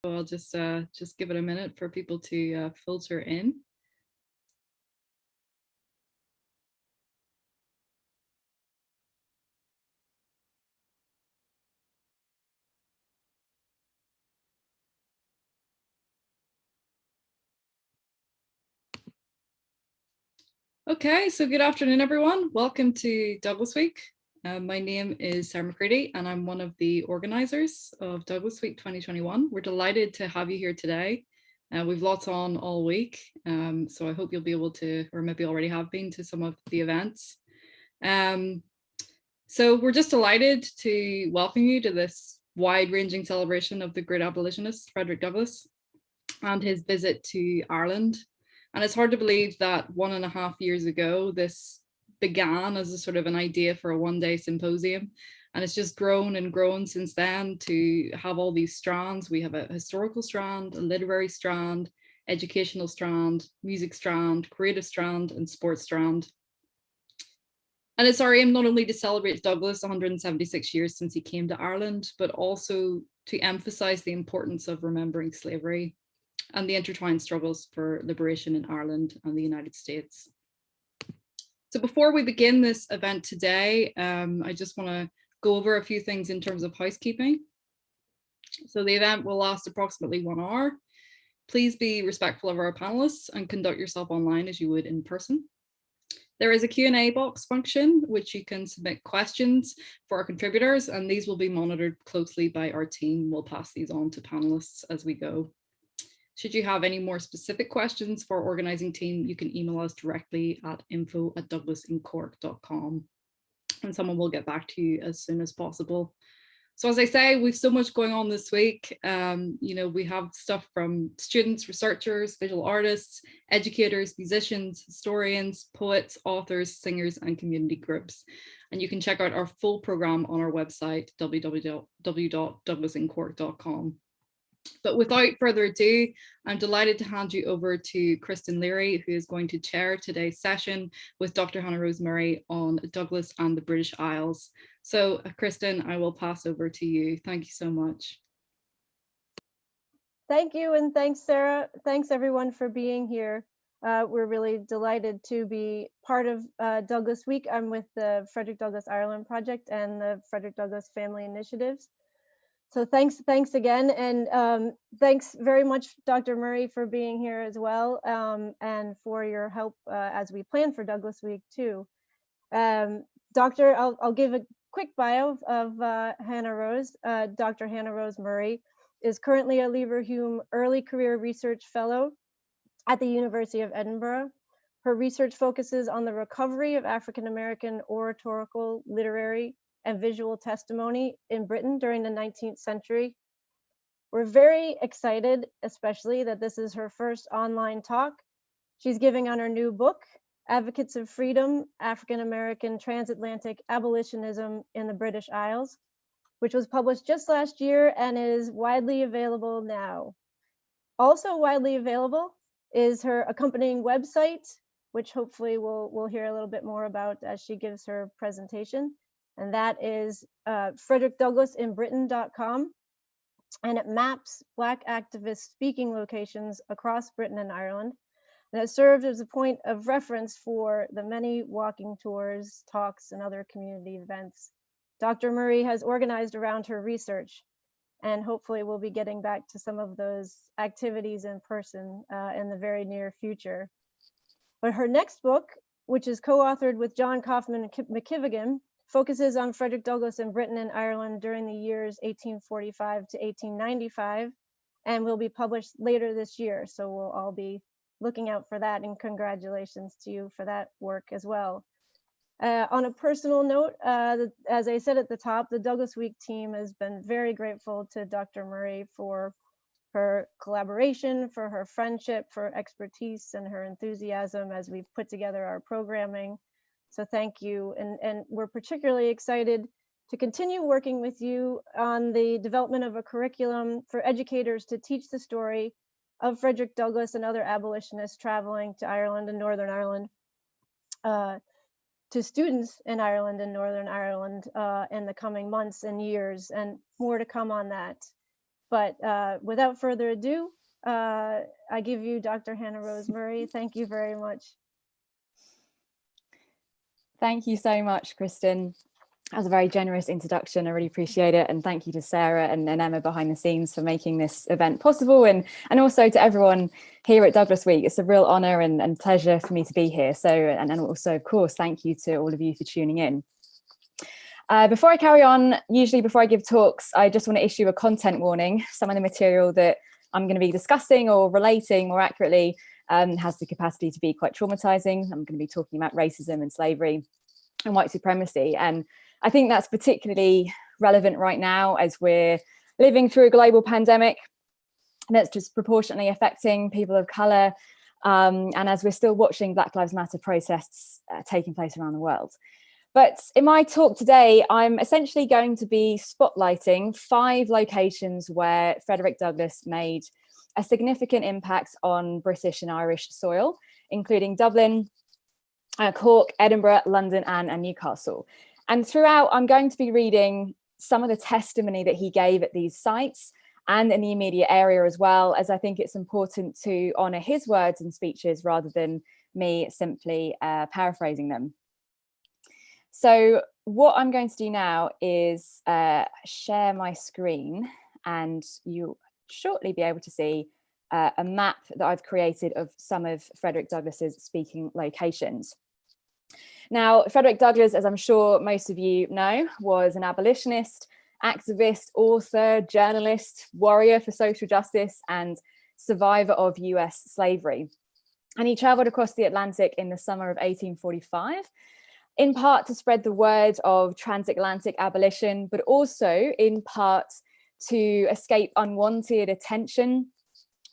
So I'll just give it a minute for people to filter in. Okay, so good afternoon, everyone. Welcome to Douglas Week. My name is Sarah McCready, and I'm one of the organisers of Douglas Week 2021. We're delighted to have you here today. We've lots on all week, so I hope you'll be able to, or maybe already have been to some of the events. So we're just delighted to welcome you to this wide-ranging celebration of the great abolitionist Frederick Douglass and his visit to Ireland. And it's hard to believe that 1.5 years ago, this began as a sort of an idea for a one-day symposium. And it's just grown and grown since then to have all these strands. We have a historical strand, a literary strand, educational strand, music strand, creative strand, and sports strand. And it's our aim not only to celebrate Douglass 176 years since he came to Ireland, but also to emphasize the importance of remembering slavery and the intertwined struggles for liberation in Ireland and the United States. So before we begin this event today, I just want to go over a few things in terms of housekeeping. So the event will last approximately 1 hour. Please be respectful of our panelists and conduct yourself online as you would in person. There is a Q&A box function, which you can submit questions for our contributors, and these will be monitored closely by our team. We'll pass these on to panelists as we go. Should you have any more specific questions for our organizing team, you can email us directly at info@douglasincork.com, and someone will get back to you as soon as possible. So as I say, we've so much going on this week. We have stuff from students, researchers, visual artists, educators, musicians, historians, poets, authors, singers, and community groups. And you can check out our full program on our website, www.douglasincork.com. But without further ado, I'm delighted to hand you over to Kristen Leary, who is going to chair today's session with Dr. Hannah-Rose Murray on Douglass and the British Isles. So Kristen, I will pass over to you. Thank you so much. Thank you, and thanks, Sarah. Thanks everyone for being here. We're really delighted to be part of Douglass Week. I'm with the Frederick Douglass Ireland Project and the Frederick Douglass Family Initiatives. So thanks again, and thanks very much, Dr. Murray, for being here as well, and for your help as we plan for Douglass Week too. Doctor, I'll give a quick bio of Hannah-Rose. Dr. Hannah-Rose Murray is currently a Leverhulme Early Career Research Fellow at the University of Edinburgh. Her research focuses on the recovery of African American oratorical, literary, and visual testimony in Britain during the 19th century. We're very excited, especially that this is her first online talk. She's giving on her new book, Advocates of Freedom, African American Transatlantic Abolitionism in the British Isles, which was published just last year and is widely available now. Also widely available is her accompanying website, which hopefully we'll hear a little bit more about as she gives her presentation. And that is frederickdouglasinbritain.com. And it maps Black activist speaking locations across Britain and Ireland. And it served as a point of reference for the many walking tours, talks, and other community events Dr. Murray has organized around her research. And hopefully we'll be getting back to some of those activities in person in the very near future. But her next book, which is co-authored with John Kaufman McKivigan, focuses on Frederick Douglass in Britain and Ireland during the years 1845 to 1895, and will be published later this year. So we'll all be looking out for that, and congratulations to you for that work as well. On a personal note, as I said at the top, the Douglass Week team has been very grateful to Dr. Murray for her collaboration, for her friendship, for expertise, and her enthusiasm as we've put together our programming. So thank you. And we're particularly excited to continue working with you on the development of a curriculum for educators to teach the story of Frederick Douglass and other abolitionists traveling to Ireland and Northern Ireland, to students in Ireland and Northern Ireland in the coming months and years, and more to come on that. But without further ado, I give you Dr. Hannah Rose Murray. Thank you very much. Thank you so much, Kristen. That was a very generous introduction. I really appreciate it. And thank you to Sarah and Emma behind the scenes for making this event possible. And also to everyone here at Douglas Week. It's a real honor and pleasure for me to be here. So, and also, of course, thank you to all of you for tuning in. Before I carry on, usually before I give talks, I just want to issue a content warning. Some of the material that I'm going to be discussing or relating more accurately has the capacity to be quite traumatizing. I'm going to be talking about racism and slavery and white supremacy. And I think that's particularly relevant right now as we're living through a global pandemic that's disproportionately affecting people of color, and as we're still watching Black Lives Matter protests taking place around the world. But in my talk today, I'm essentially going to be spotlighting 5 locations where Frederick Douglass made a significant impact on British and Irish soil, including Dublin, Cork, Edinburgh, London, and Newcastle. And throughout, I'm going to be reading some of the testimony that he gave at these sites and in the immediate area as well, as I think it's important to honour his words and speeches rather than me simply paraphrasing them. So what I'm going to do now is share my screen, and you'll shortly be able to see a map that I've created of some of Frederick Douglass's speaking locations. Now, Frederick Douglass, as I'm sure most of you know, was an abolitionist, activist, author, journalist, warrior for social justice, and survivor of US slavery. And he traveled across the Atlantic in the summer of 1845, in part to spread the word of transatlantic abolition, but also in part to escape unwanted attention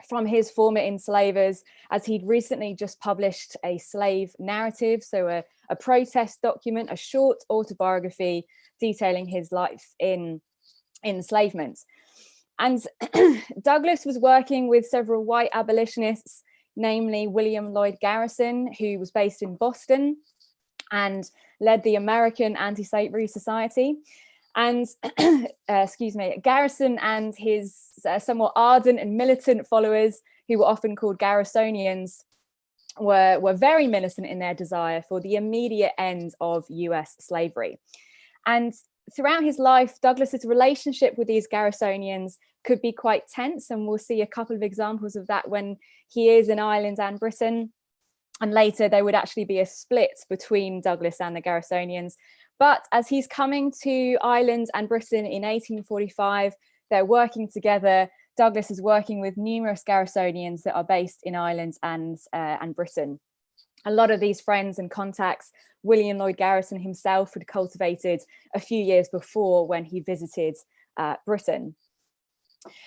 from his former enslavers, as he'd recently just published a slave narrative, so a protest document, a short autobiography detailing his life in enslavement. And Douglass was working with several white abolitionists, namely William Lloyd Garrison, who was based in Boston and led the American Anti-Slavery Society. And Garrison and his somewhat ardent and militant followers, who were often called Garrisonians, were very militant in their desire for the immediate end of US slavery. And throughout his life, Douglass's relationship with these Garrisonians could be quite tense, and we'll see a couple of examples of that when he is in Ireland and Britain. And later there would actually be a split between Douglass and the Garrisonians. But as he's coming to Ireland and Britain in 1845, they're working together. Douglass is working with numerous Garrisonians that are based in Ireland and Britain. A lot of these friends and contacts, William Lloyd Garrison himself had cultivated a few years before when he visited Britain.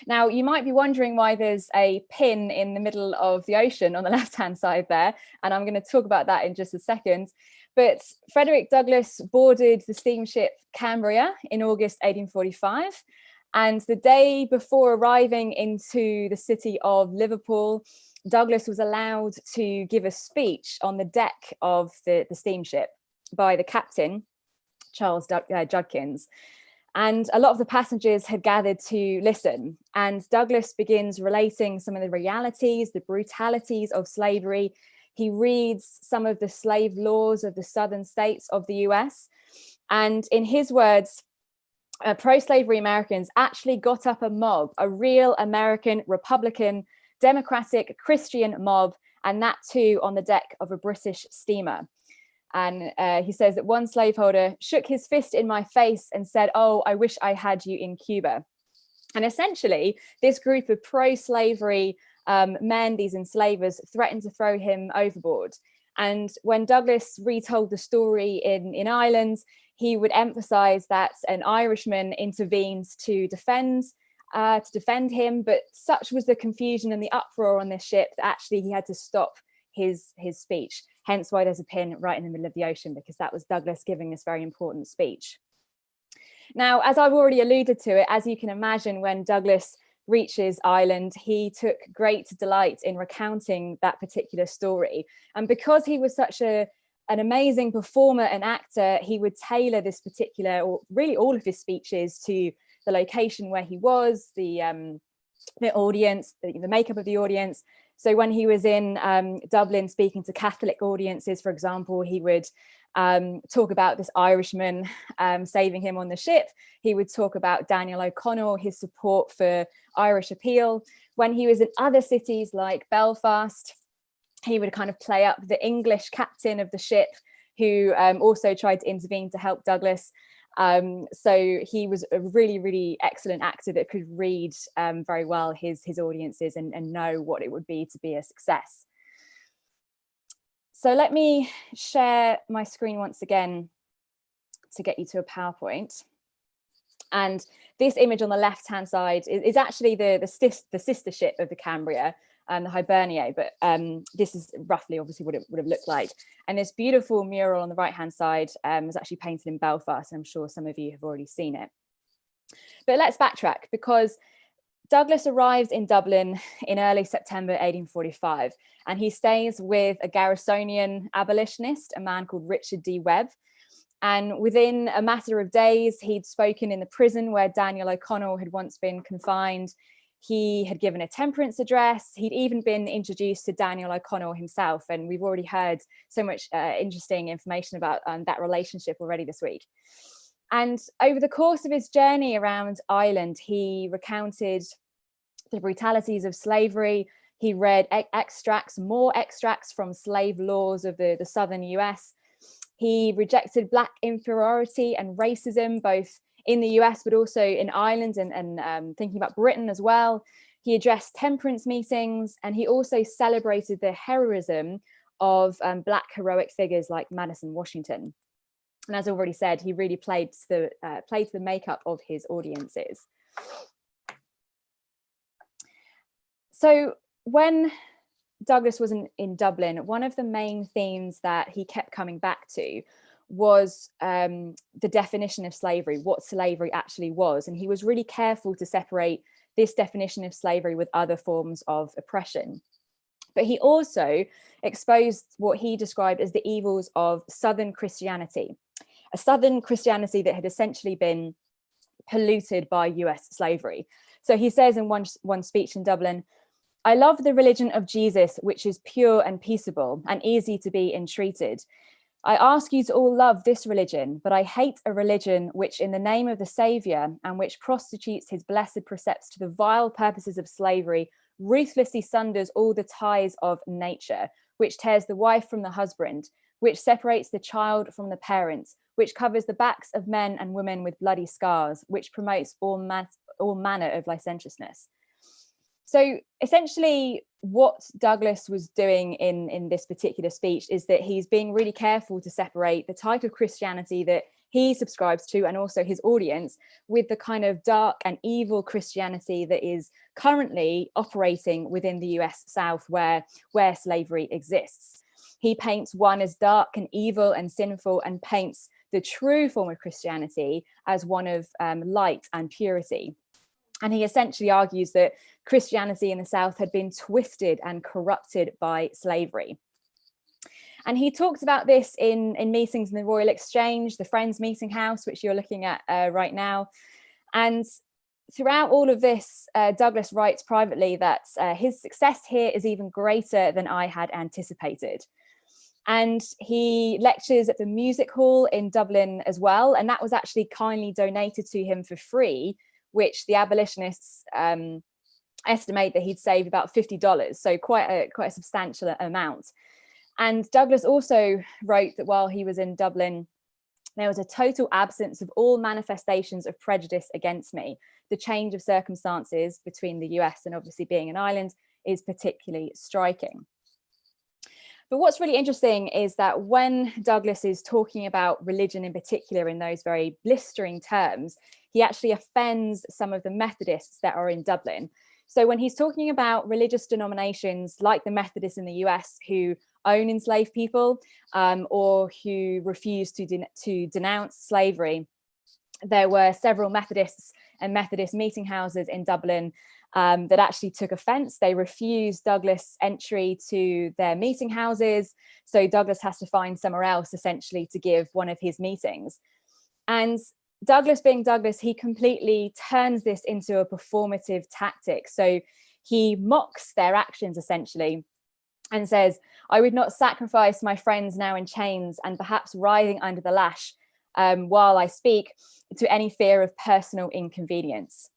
Now, you might be wondering why there's a pin in the middle of the ocean on the left-hand side there, and I'm going to talk about that in just a second. But Frederick Douglass boarded the steamship Cambria in August 1845, and the day before arriving into the city of Liverpool, Douglass was allowed to give a speech on the deck of the steamship by the captain, Charles Judkins. And a lot of the passengers had gathered to listen. And Douglass begins relating some of the realities, the brutalities of slavery. He reads some of the slave laws of the southern states of the US. And in his words, pro-slavery Americans actually got up a mob, a real American, Republican, democratic, Christian mob, and that too on the deck of a British steamer. And he says that one slaveholder shook his fist in my face and said, "Oh, I wish I had you in Cuba." And essentially, this group of pro-slavery men, these enslavers, threatened to throw him overboard. And when Douglass retold the story in Ireland, he would emphasize that an Irishman intervened to defend him, but such was the confusion and the uproar on this ship that actually he had to stop his speech. Hence why there's a pin right in the middle of the ocean, because that was Douglass giving this very important speech. Now, as I've already alluded to it, as you can imagine, when Douglass reaches Ireland, he took great delight in recounting that particular story. And because he was such an amazing performer and actor, he would tailor this particular, or really all of his speeches, to the location where he was, the audience, the makeup of the audience. So when he was in Dublin speaking to Catholic audiences, for example, he would talk about this Irishman saving him on the ship. He would talk about Daniel O'Connell, his support for Irish appeal. When he was in other cities like Belfast, he would kind of play up the English captain of the ship who also tried to intervene to help Douglas. So he was a really, really excellent actor that could read very well his audiences and know what it would be to be a success. So let me share my screen once again to get you to a PowerPoint. And this image on the left-hand side is actually the sister ship of the Cambria, the Hibernia, but this is roughly obviously what it would have looked like. And this beautiful mural on the right-hand side was actually painted in Belfast, and I'm sure some of you have already seen it. But let's backtrack, because Douglas arrives in Dublin in early September 1845, and he stays with a Garrisonian abolitionist, a man called Richard D. Webb. And within a matter of days, he'd spoken in the prison where Daniel O'Connell had once been confined. He had given a temperance address. He'd even been introduced to Daniel O'Connell himself. And we've already heard so much interesting information about that relationship already this week. And over the course of his journey around Ireland, he recounted the brutalities of slavery. He read more extracts from slave laws of the southern US. He rejected Black inferiority and racism, both in the US, but also in Ireland and thinking about Britain as well. He addressed temperance meetings, and he also celebrated the heroism of Black heroic figures like Madison Washington. And as I already said, he really played to the makeup of his audiences. So when Douglas was in Dublin, one of the main themes that he kept coming back to was the definition of slavery, what slavery actually was. And he was really careful to separate this definition of slavery with other forms of oppression. But he also exposed what he described as the evils of Southern Christianity, a Southern Christianity that had essentially been polluted by US slavery. So he says in one speech in Dublin, "I love the religion of Jesus, which is pure and peaceable and easy to be entreated. I ask you to all love this religion, but I hate a religion which, in the name of the Saviour and which prostitutes his blessed precepts to the vile purposes of slavery, ruthlessly sunders all the ties of nature, which tears the wife from the husband, which separates the child from the parents, which covers the backs of men and women with bloody scars, which promotes all manner of licentiousness." So essentially what Douglas was doing in this particular speech is that he's being really careful to separate the type of Christianity that he subscribes to and also his audience with the kind of dark and evil Christianity that is currently operating within the US South where slavery exists. He paints one as dark and evil and sinful, and paints the true form of Christianity as one of light and purity. And he essentially argues that Christianity in the South had been twisted and corrupted by slavery. And he talked about this in meetings in the Royal Exchange, the Friends Meeting House, which you're looking at right now. And throughout all of this, Douglas writes privately that his success here is even greater than I had anticipated. And he lectures at the Music Hall in Dublin as well. And that was actually kindly donated to him for free, which the abolitionists estimate that he'd saved about $50, so quite a substantial amount. And Douglas also wrote that while he was in Dublin, there was a total absence of all manifestations of prejudice against me. The change of circumstances between the US and obviously being an island is particularly striking. But what's really interesting is that when Douglas is talking about religion in particular in those very blistering terms, he actually offends some of the Methodists that are in Dublin. So when he's talking about religious denominations like the Methodists in the US who own enslaved people or who refuse to denounce slavery, there were several Methodists and Methodist meeting houses in Dublin that actually took offense. They refused Douglas entry to their meeting houses. So Douglas has to find somewhere else essentially to give one of his meetings. And Douglas, being Douglas, he completely turns this into a performative tactic. So he mocks their actions essentially and says, "I would not sacrifice my friends now in chains and perhaps writhing under the lash while I speak to any fear of personal inconvenience."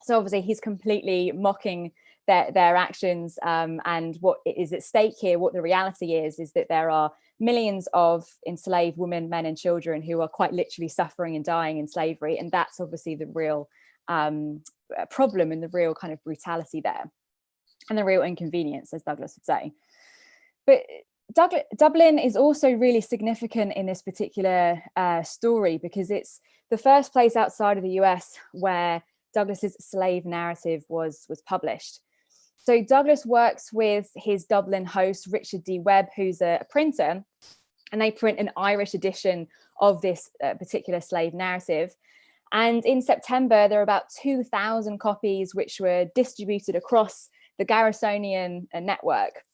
So obviously he's completely mocking their actions, and what is at stake here, what the reality is that there are millions of enslaved women, men and children who are quite literally suffering and dying in slavery. And that's obviously the real problem and the real kind of brutality there, and the real inconvenience, as Douglas would say. But Dublin is also really significant in this particular story, because it's the first place outside of the US where Douglas's slave narrative was published. So Douglas works with his Dublin host, Richard D. Webb, who's a printer, and they print an Irish edition of this particular slave narrative. And in September, there are about 2,000 copies which were distributed across the Garrisonian network.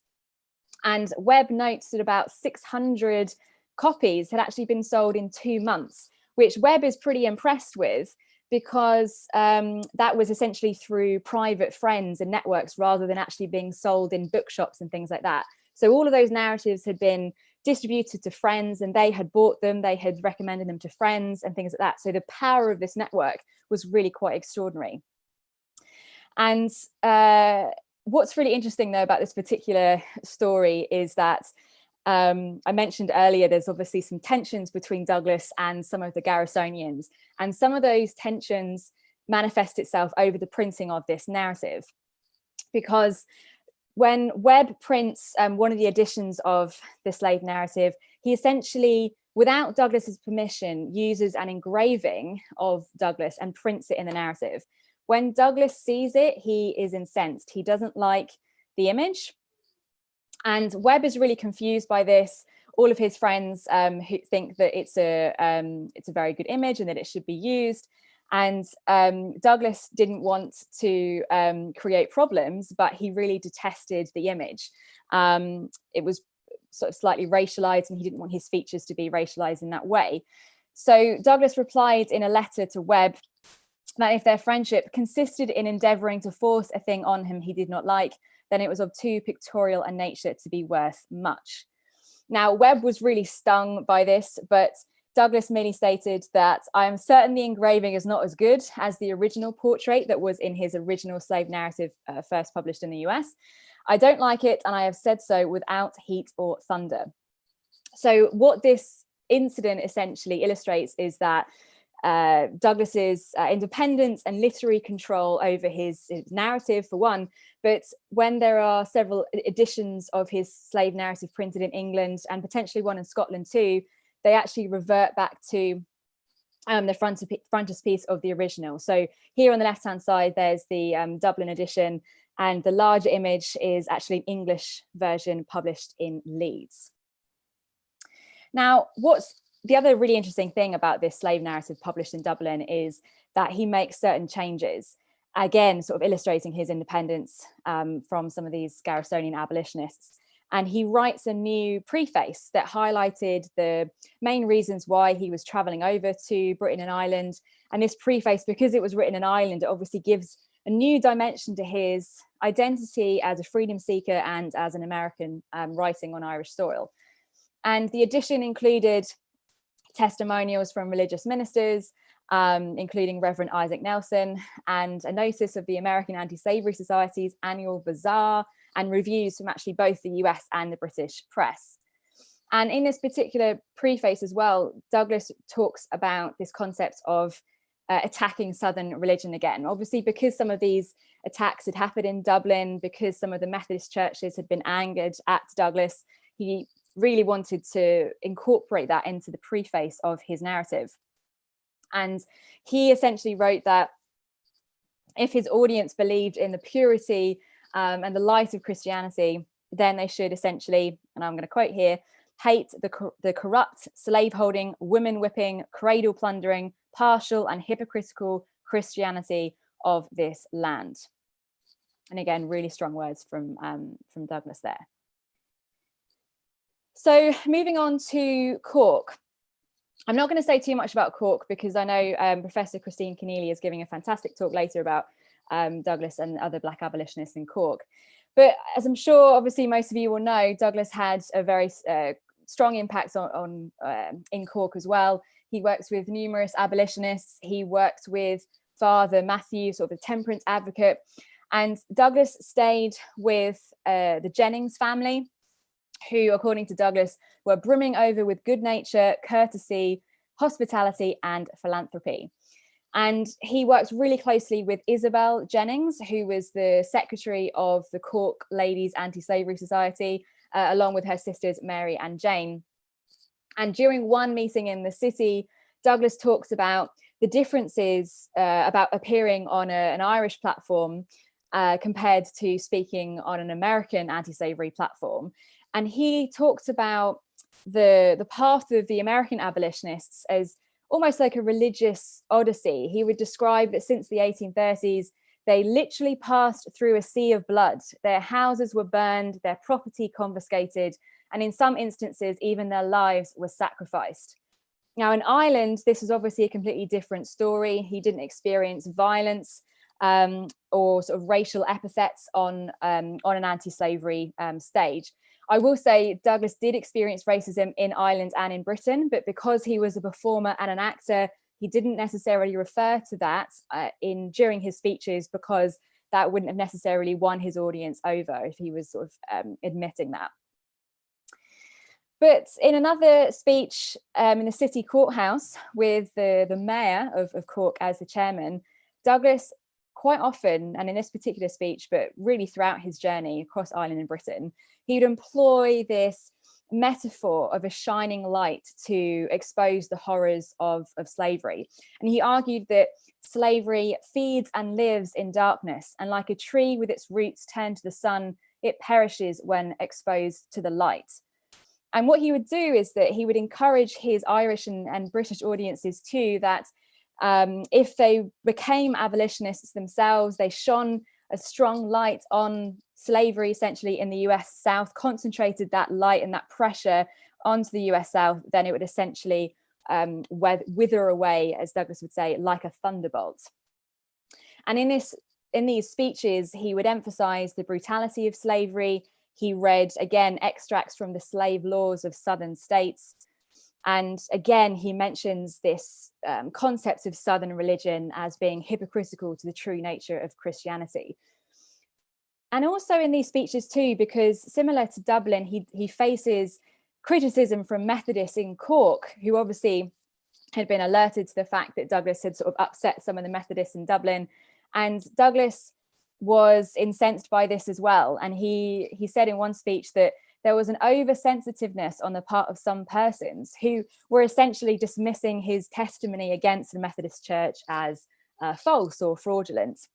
And Webb notes that about 600 copies had actually been sold in 2 months, which Webb is pretty impressed with, because that was essentially through private friends and networks rather than actually being sold in bookshops and things like that. So all of those narratives had been distributed to friends, and they had bought them, they had recommended them to friends and things like that. So the power of this network was really quite extraordinary. And what's really interesting though about this particular story is that I mentioned earlier, there's obviously some tensions between Douglas and some of the Garrisonians, and some of those tensions manifest itself over the printing of this narrative. Because when Webb prints one of the editions of the slave narrative, he essentially, without Douglas's permission, uses an engraving of Douglas and prints it in the narrative. When Douglas sees it, he is incensed. He doesn't like the image. And Webb is really confused by this. All of his friends who think that it's a very good image and that it should be used. And Douglas didn't want to create problems, but he really detested the image. It was sort of slightly racialized, and he didn't want his features to be racialized in that way. So Douglas replied in a letter to Webb that if their friendship consisted in endeavoring to force a thing on him he did not like, then it was of too pictorial a nature to be worth much. Now, Webb was really stung by this, but Douglas merely stated that I am certain the engraving is not as good as the original portrait that was in his original slave narrative first published in the US. I don't like it, and I have said so without heat or thunder. So what this incident essentially illustrates is that Douglas's independence and literary control over his narrative, for one, but when there are several editions of his slave narrative printed in England and potentially one in Scotland too, they actually revert back to the frontispiece of the original. So here on the left-hand side, there's the Dublin edition, and the larger image is actually an English version published in Leeds. Now, what's the other really interesting thing about this slave narrative published in Dublin is that he makes certain changes, again, sort of illustrating his independence from some of these Garrisonian abolitionists. And he writes a new preface that highlighted the main reasons why he was traveling over to Britain and Ireland. And this preface, because it was written in Ireland, it obviously gives a new dimension to his identity as a freedom seeker and as an American writing on Irish soil. And the edition included testimonials from religious ministers, including Reverend Isaac Nelson, and a notice of the American Anti-Slavery Society's annual bazaar, and reviews from actually both the US and the British press. And in this particular preface as well, Douglas talks about this concept of attacking Southern religion again. Obviously, because some of these attacks had happened in Dublin, because some of the Methodist churches had been angered at Douglas, he really wanted to incorporate that into the preface of his narrative. And he essentially wrote that if his audience believed in the purity and the light of Christianity, then they should essentially, and I'm going to quote here, hate the corrupt, slave-holding, women-whipping, cradle-plundering, partial and hypocritical Christianity of this land. And again, really strong words from Douglas there. So moving on to Cork. I'm not going to say too much about Cork because I know Professor Christine Keneally is giving a fantastic talk later about Douglas and other Black abolitionists in Cork. But as I'm sure, obviously, most of you will know, Douglas had a very strong impact on in Cork as well. He works with numerous abolitionists. He worked with Father Matthew, sort of a temperance advocate. And Douglas stayed with the Jennings family, who, according to Douglas, were brimming over with good nature, courtesy, hospitality, and philanthropy. And he worked really closely with Isabel Jennings, who was the secretary of the Cork Ladies Anti-Slavery Society, along with her sisters Mary and Jane. And during one meeting in the city, Douglas talks about the differences about appearing on an Irish platform compared to speaking on an American anti-slavery platform. And he talks about the path of the American abolitionists as almost like a religious odyssey. He would describe that since the 1830s, they literally passed through a sea of blood. Their houses were burned, their property confiscated, and in some instances, even their lives were sacrificed. Now, in Ireland, this was obviously a completely different story. He didn't experience violence or sort of racial epithets on an anti-slavery stage. I will say Douglas did experience racism in Ireland and in Britain, but because he was a performer and an actor, he didn't necessarily refer to that during his speeches, because that wouldn't have necessarily won his audience over if he was sort of admitting that. But in another speech in the city courthouse with the mayor of Cork as the chairman, Douglas quite often, and in this particular speech, but really throughout his journey across Ireland and Britain, he would employ this metaphor of a shining light to expose the horrors of slavery. And he argued that slavery feeds and lives in darkness, and like a tree with its roots turned to the sun, it perishes when exposed to the light. And what he would do is that he would encourage his Irish and British audiences too, that if they became abolitionists themselves, they shone a strong light on slavery essentially in the US South, concentrated that light and that pressure onto the US South, then it would essentially wither away, as Douglas would say, like a thunderbolt. And in these speeches, he would emphasize the brutality of slavery. He read, again, extracts from the slave laws of Southern states. And again, he mentions this concept of Southern religion as being hypocritical to the true nature of Christianity. And also in these speeches too, because similar to Dublin, he faces criticism from Methodists in Cork, who obviously had been alerted to the fact that Douglas had sort of upset some of the Methodists in Dublin. And Douglas was incensed by this as well. And he said in one speech that there was an oversensitiveness on the part of some persons who were essentially dismissing his testimony against the Methodist Church as false or fraudulent.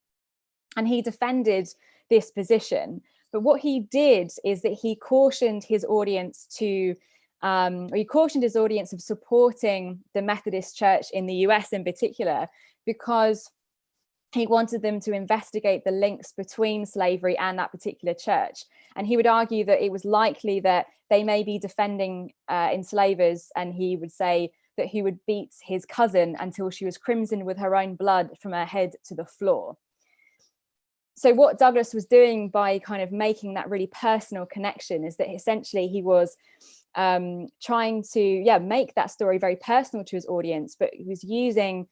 And he defended this position. But what he did is that he cautioned his audience of supporting the Methodist Church in the US in particular, because he wanted them to investigate the links between slavery and that particular church. And he would argue that it was likely that they may be defending enslavers, and he would say that he would beat his cousin until she was crimson with her own blood from her head to the floor. So what Douglas was doing by kind of making that really personal connection is that essentially he was trying to make that story very personal to his audience, but he was using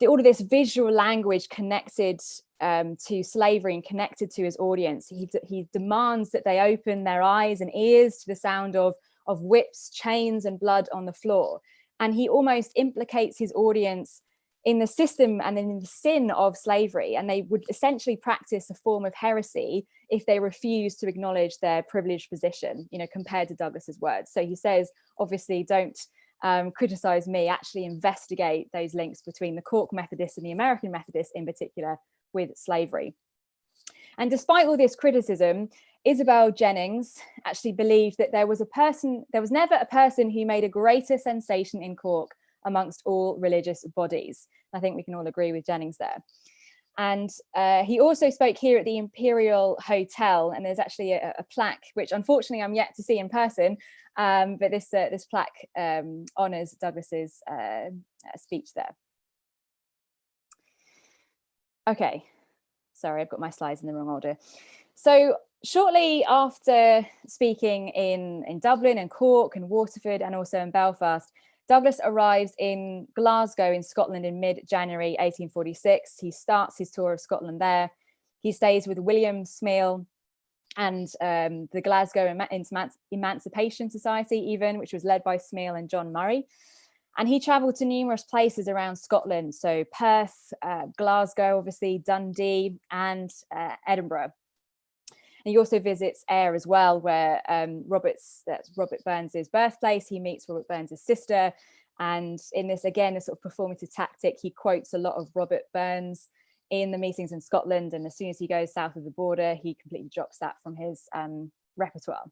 all of this visual language connected to slavery and connected to his audience. He demands that they open their eyes and ears to the sound of whips, chains, and blood on the floor. And he almost implicates his audience in the system and in the sin of slavery. And they would essentially practice a form of heresy if they refused to acknowledge their privileged position, compared to Douglas's words. So he says, obviously, don't criticize me, actually investigate those links between the Cork Methodists and the American Methodists in particular with slavery. And despite all this criticism, Isabel Jennings actually believed that there was never a person who made a greater sensation in Cork amongst all religious bodies. I think we can all agree with Jennings there. And he also spoke here at the Imperial Hotel, and there's actually a plaque, which unfortunately I'm yet to see in person, but this plaque honours Douglas's speech there. Okay, sorry, I've got my slides in the wrong order. So shortly after speaking in Dublin and Cork and Waterford and also in Belfast, Douglas arrives in Glasgow in Scotland in mid-January 1846. He starts his tour of Scotland there. He stays with William Smeal and the Glasgow Emancipation Society even, which was led by Smeal and John Murray. And he travelled to numerous places around Scotland, so Perth, Glasgow, obviously, Dundee and Edinburgh. And he also visits Ayr as well, where that's Robert Burns's birthplace. He meets Robert Burns's sister. And in this, again, a sort of performative tactic, he quotes a lot of Robert Burns in the meetings in Scotland. And as soon as he goes south of the border, he completely drops that from his repertoire.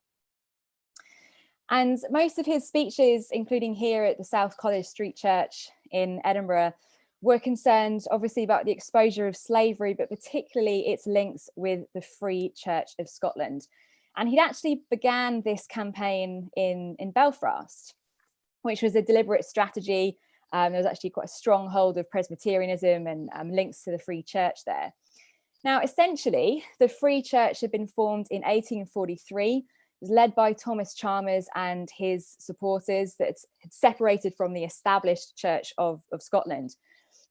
And most of his speeches, including here at the South College Street Church in Edinburgh, were concerned obviously about the exposure of slavery, but particularly its links with the Free Church of Scotland. And he'd actually began this campaign in Belfast, which was a deliberate strategy. There was actually quite a strong hold of Presbyterianism and links to the Free Church there. Now, essentially, the Free Church had been formed in 1843. It was led by Thomas Chalmers and his supporters that had separated from the established Church of Scotland.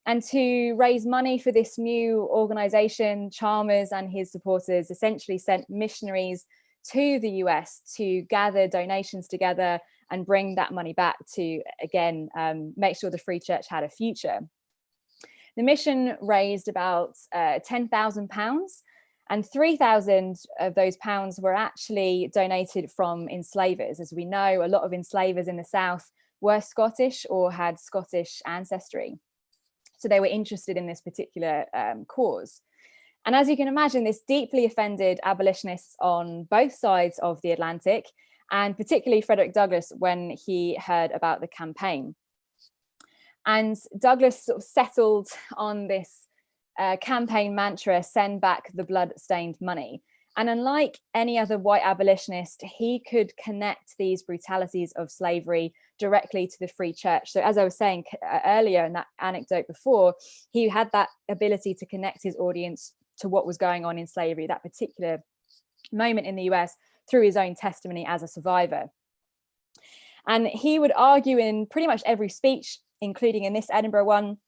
And to raise money for this new organisation, Chalmers and his supporters essentially sent missionaries to the US to gather donations together and bring that money back to, again, make sure the Free Church had a future. The mission raised about £10,000, and 3,000 of those pounds were actually donated from enslavers. As we know, a lot of enslavers in the South were Scottish or had Scottish ancestry. So they were interested in this particular cause. And as you can imagine, this deeply offended abolitionists on both sides of the Atlantic, and particularly Frederick Douglass when he heard about the campaign. And Douglass sort of settled on this campaign mantra, send back the blood-stained money. And unlike any other white abolitionist, he could connect these brutalities of slavery directly to the Free Church. So as I was saying earlier in that anecdote before, he had that ability to connect his audience to what was going on in slavery, that particular moment in the US, through his own testimony as a survivor. And he would argue in pretty much every speech, including in this Edinburgh one,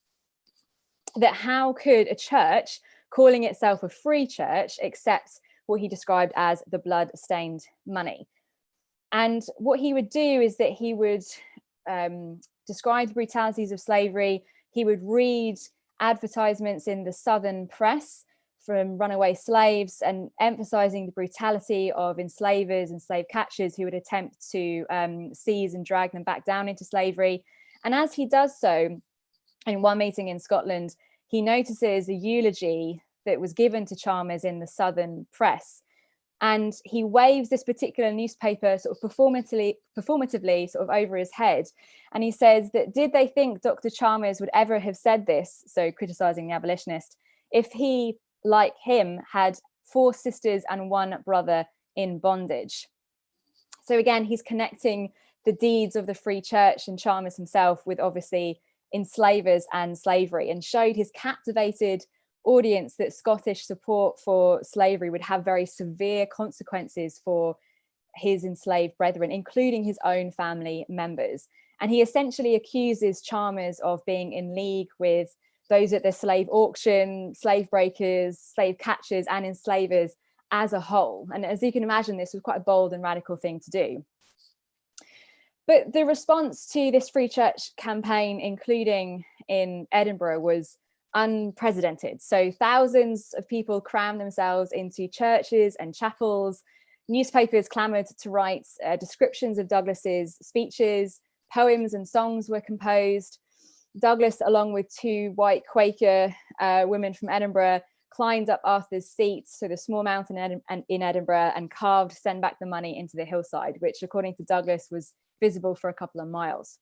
that how could a church calling itself a free church accept what he described as the blood-stained money? And what he would do is that he would describe the brutalities of slavery. He would read advertisements in the Southern press from runaway slaves and emphasizing the brutality of enslavers and slave catchers who would attempt to seize and drag them back down into slavery. And as he does so, in one meeting in Scotland, he notices a eulogy that was given to Chalmers in the Southern press. And he waves this particular newspaper sort of performatively sort of over his head. And he says that, did they think Dr. Chalmers would ever have said this, so criticizing the abolitionist, if he, like him, had 4 sisters and 1 brother in bondage? So again, he's connecting the deeds of the Free Church and Chalmers himself with obviously enslavers and slavery, and showed his captivated audience that Scottish support for slavery would have very severe consequences for his enslaved brethren, including his own family members. And he essentially accuses Chalmers of being in league with those at the slave auction, slave breakers, slave catchers, and enslavers as a whole. And as you can imagine, this was quite a bold and radical thing to do. But the response to this Free Church campaign, including in Edinburgh, was unprecedented. So thousands of people crammed themselves into churches and chapels. Newspapers clamored to write descriptions of Douglas's speeches. Poems and songs were composed. Douglas, along with 2 white Quaker women from Edinburgh, climbed up Arthur's Seat, so the small mountain in Edinburgh, and carved "Send Back the Money" into the hillside, which, according to Douglas, was visible for a couple of miles.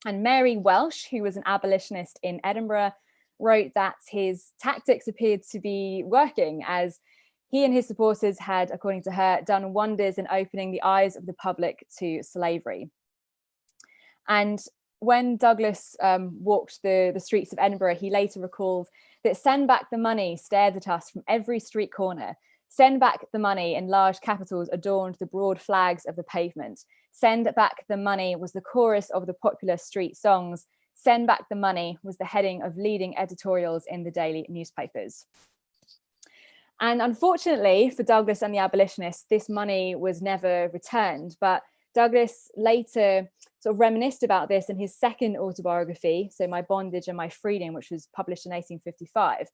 And Mary Welsh, who was an abolitionist in Edinburgh, wrote that his tactics appeared to be working, as he and his supporters had, according to her, done wonders in opening the eyes of the public to slavery. And when Douglas walked the streets of Edinburgh, he later recalled that "Send back the money" stared at us from every street corner. "Send back the money" in large capitals adorned the broad flags of the pavement. "Send back the money" was the chorus of the popular street songs. "Send back the money" was the heading of leading editorials in the daily newspapers. And unfortunately for Douglas and the abolitionists, this money was never returned. But Douglas later sort of reminisced about this in his second autobiography, so My Bondage and My Freedom, which was published in 1855.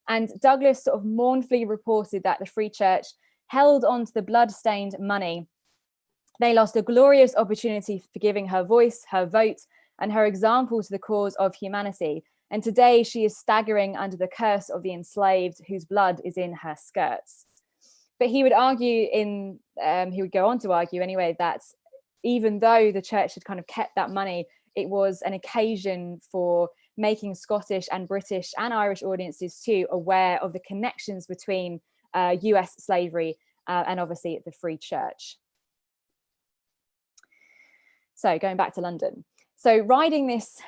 And Douglas sort of mournfully reported that the Free Church held on to the blood-stained money. They lost a glorious opportunity for giving her voice, her vote, and her example to the cause of humanity. And today she is staggering under the curse of the enslaved whose blood is in her skirts. But he would argue he would go on to argue anyway, that even though the church had kind of kept that money, it was an occasion for making Scottish and British and Irish audiences too aware of the connections between US slavery and obviously the Free Church. So going back to London. So riding this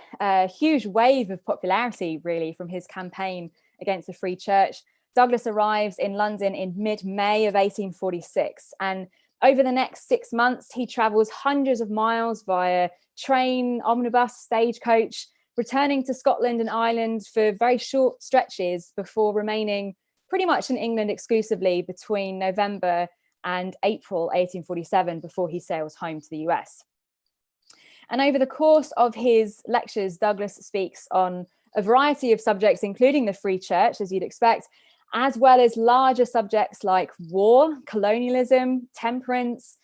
huge wave of popularity, really, from his campaign against the Free Church, Douglas arrives in London in mid-May of 1846. And over the next 6 months, he travels hundreds of miles via train, omnibus, stagecoach, returning to Scotland and Ireland for very short stretches before remaining pretty much in England exclusively between November and April 1847 before he sails home to the US. And over the course of his lectures, Douglas speaks on a variety of subjects, including the Free Church, as you'd expect, as well as larger subjects like war, colonialism, temperance,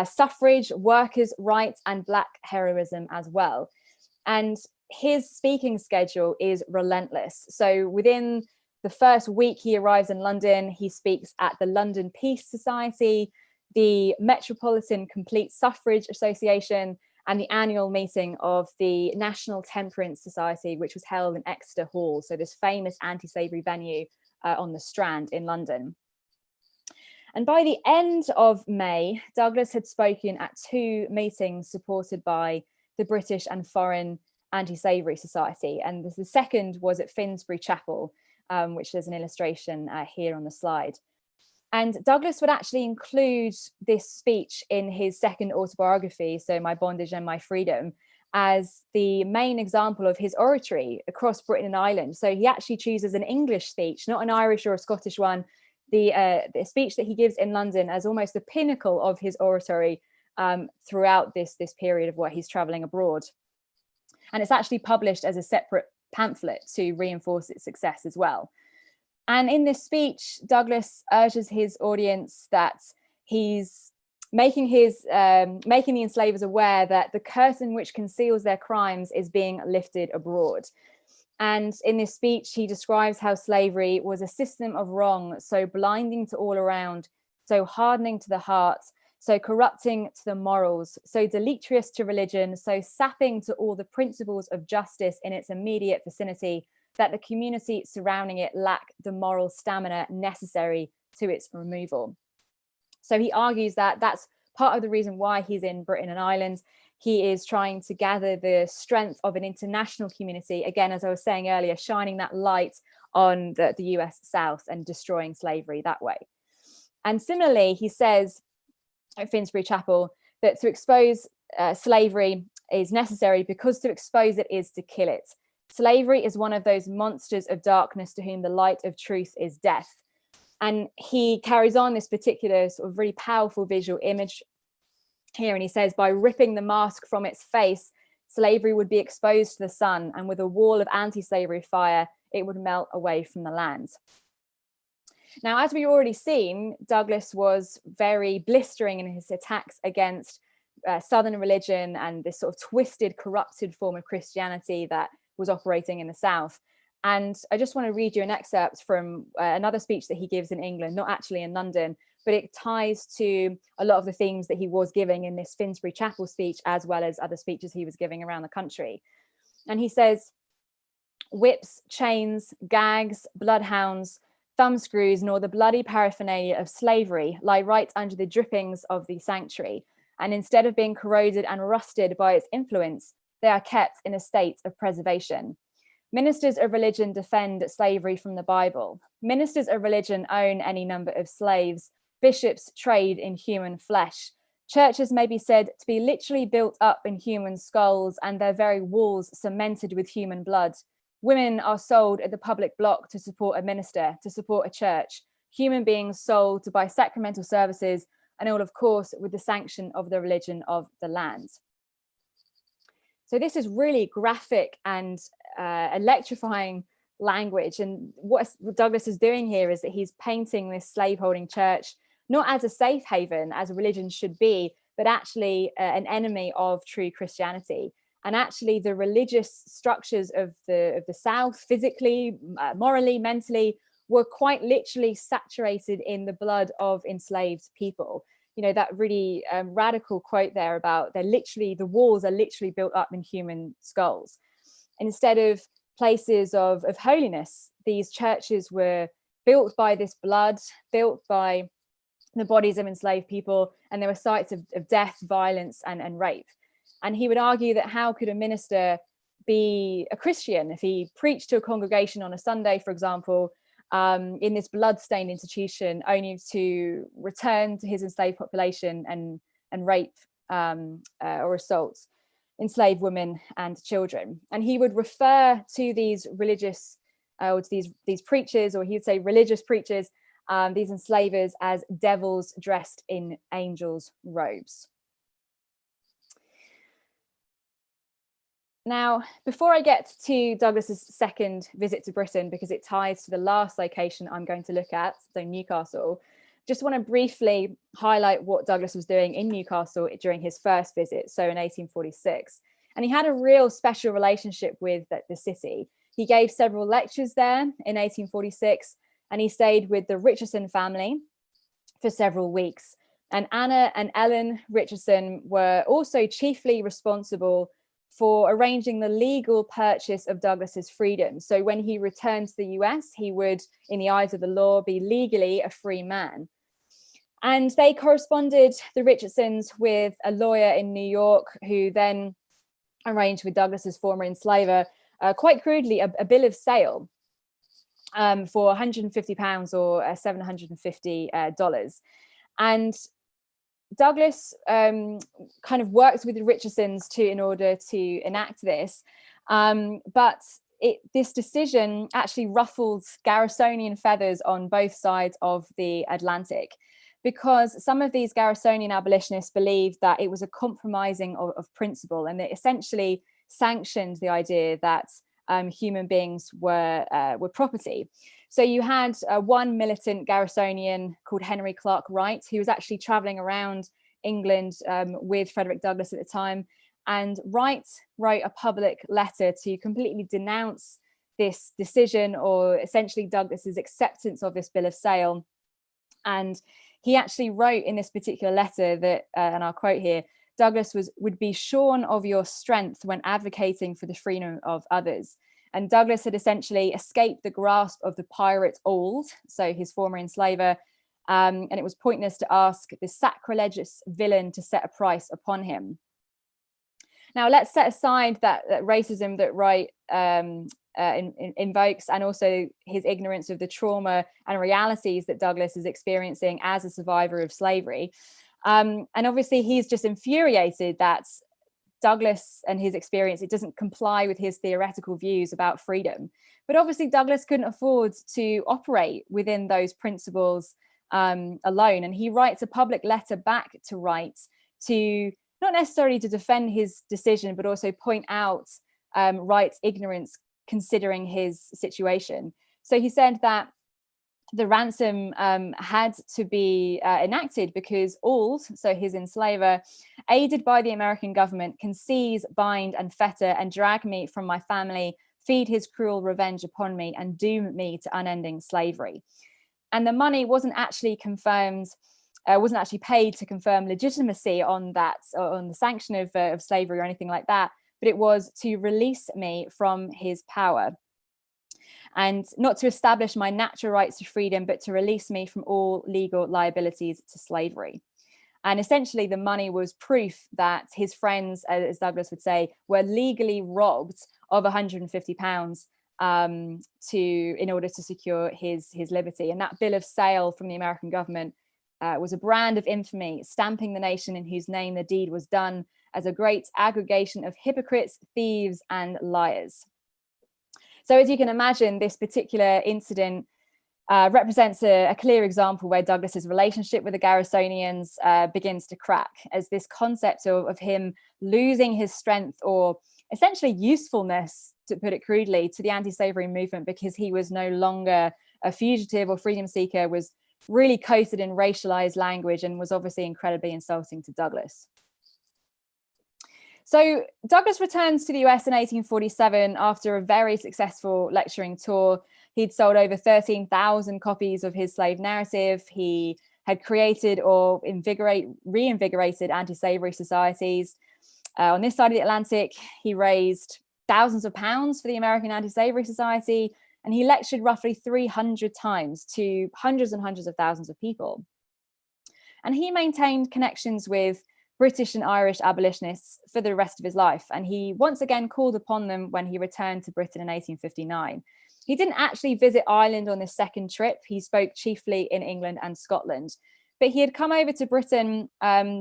suffrage, workers' rights, and Black heroism as well. And his speaking schedule is relentless. So within the first week he arrives in London, he speaks at the London Peace Society, the Metropolitan Complete Suffrage Association, and the annual meeting of the National Temperance Society, which was held in Exeter Hall, so this famous anti-slavery venue on the Strand in London. And by the end of May, Douglas had spoken at 2 meetings supported by the British and Foreign Anti-Slavery Society, and the second was at Finsbury Chapel, which there's an illustration here on the slide. And Douglas would actually include this speech in his second autobiography, so My Bondage and My Freedom, as the main example of his oratory across Britain and Ireland. So he actually chooses an English speech, not an Irish or a Scottish one, the speech that he gives in London as almost the pinnacle of his oratory throughout this period of where he's traveling abroad. And it's actually published as a separate pamphlet to reinforce its success as well. And in this speech, Douglas urges his audience that he's making the enslavers aware that the curtain which conceals their crimes is being lifted abroad. And in this speech, he describes how slavery was a system of wrong, so blinding to all around, so hardening to the heart, so corrupting to the morals, so deleterious to religion, so sapping to all the principles of justice in its immediate vicinity, that the community surrounding it lacked the moral stamina necessary to its removal. So he argues that that's part of the reason why he's in Britain and Ireland. He is trying to gather the strength of an international community, again, as I was saying earlier, shining that light on the US South and destroying slavery that way. And similarly, he says at Finsbury Chapel that to expose slavery is necessary because to expose it is to kill it. Slavery is one of those monsters of darkness to whom the light of truth is death. And he carries on this particular sort of really powerful visual image here. And he says, by ripping the mask from its face, slavery would be exposed to the sun, and with a wall of anti-slavery fire, it would melt away from the land. Now, as we've already seen, Douglas was very blistering in his attacks against Southern religion and this sort of twisted, corrupted form of Christianity that was operating in the South. And I just want to read you an excerpt from another speech that he gives in England, not actually in London, but it ties to a lot of the themes that he was giving in this Finsbury Chapel speech, as well as other speeches he was giving around the country. And he says, Whips, chains, gags, bloodhounds, thumbscrews, nor the bloody paraphernalia of slavery lie right under the drippings of the sanctuary, and instead of being corroded and rusted by its influence, they are kept in a state of preservation. Ministers of religion defend slavery from the Bible. Ministers of religion own any number of slaves. Bishops trade in human flesh. Churches may be said to be literally built up in human skulls and their very walls cemented with human blood. Women are sold at the public block to support a minister, to support a church. Human beings sold to buy sacramental services, and all, of course, with the sanction of the religion of the land. So this is really graphic and electrifying language. And what Douglas is doing here is that he's painting this slaveholding church not as a safe haven, as a religion should be, but actually an enemy of true Christianity. And actually the religious structures of the South, physically, morally, mentally, were quite literally saturated in the blood of enslaved people. You know, that really radical quote there about the walls are literally built up in human skulls. Instead of places of holiness, these churches were built by this blood, built by the bodies of enslaved people, and there were sites of death, violence, and rape. And he would argue that how could a minister be a Christian if he preached to a congregation on a Sunday, for example, in this blood-stained institution, only to return to his enslaved population and rape or assault enslaved women and children. And he would refer to these religious, or to these preachers, or he would say religious preachers, these enslavers, as devils dressed in angels' robes. Now, before I get to Douglas's second visit to Britain, because it ties to the last location I'm going to look at, so Newcastle, just want to briefly highlight what Douglas was doing in Newcastle during his first visit, so in 1846. And he had a real special relationship with the city. He gave several lectures there in 1846, and he stayed with the Richardson family for several weeks. And Anna and Ellen Richardson were also chiefly responsible for arranging the legal purchase of Douglas's freedom. So when he returned to the US, he would, in the eyes of the law, be legally a free man. And they corresponded, the Richardsons, with a lawyer in New York, who then arranged with Douglas's former enslaver, quite crudely, a bill of sale for £150 or $750. And Douglas kind of worked with the Richardsons in order to enact this, but this decision actually ruffled Garrisonian feathers on both sides of the Atlantic, because some of these Garrisonian abolitionists believed that it was a compromising of principle, and it essentially sanctioned the idea that human beings were property. So you had one militant Garrisonian called Henry Clark Wright, who was actually traveling around England with Frederick Douglass at the time. And Wright wrote a public letter to completely denounce this decision, or essentially Douglas's acceptance of this bill of sale. And he actually wrote in this particular letter that, and I'll quote here, Douglas would be shorn of your strength when advocating for the freedom of others. And Douglas had essentially escaped the grasp of the pirate Auld, so his former enslaver, and it was pointless to ask this sacrilegious villain to set a price upon him. Now, let's set aside that racism that Wright invokes, and also his ignorance of the trauma and realities that Douglas is experiencing as a survivor of slavery. And obviously, he's just infuriated that Douglas and his experience, it doesn't comply with his theoretical views about freedom. But obviously Douglas couldn't afford to operate within those principles alone. And he writes a public letter back to Wright, to not necessarily to defend his decision, but also point out Wright's ignorance considering his situation. So he said that the ransom had to be enacted because Auld, so his enslaver, aided by the American government, can seize, bind, and fetter and drag me from my family, feed his cruel revenge upon me, and doom me to unending slavery. And the money wasn't actually confirmed, wasn't actually paid to confirm legitimacy on that, or on the sanction of slavery or anything like that, but it was to release me from his power. and not to establish my natural rights to freedom, but to release me from all legal liabilities to slavery. And essentially the money was proof that his friends, as Douglas would say, were legally robbed of £150 in order to secure his liberty. And that bill of sale from the American government was a brand of infamy, stamping the nation in whose name the deed was done as a great aggregation of hypocrites, thieves, and liars. So as you can imagine, this particular incident represents a clear example where Douglas's relationship with the Garrisonians begins to crack, as this concept of him losing his strength, or essentially usefulness, to put it crudely, to the anti-slavery movement because he was no longer a fugitive or freedom seeker, was really coated in racialized language and was obviously incredibly insulting to Douglas. So Douglas returns to the US in 1847 after a very successful lecturing tour. He'd sold over 13,000 copies of his slave narrative. He had created or reinvigorated anti-slavery societies. On this side of the Atlantic, he raised thousands of pounds for the American Anti-Slavery Society, and he lectured roughly 300 times to hundreds and hundreds of thousands of people. And he maintained connections with British and Irish abolitionists for the rest of his life. And he once again called upon them when he returned to Britain in 1859. He didn't actually visit Ireland on this second trip. He spoke chiefly in England and Scotland. But he had come over to Britain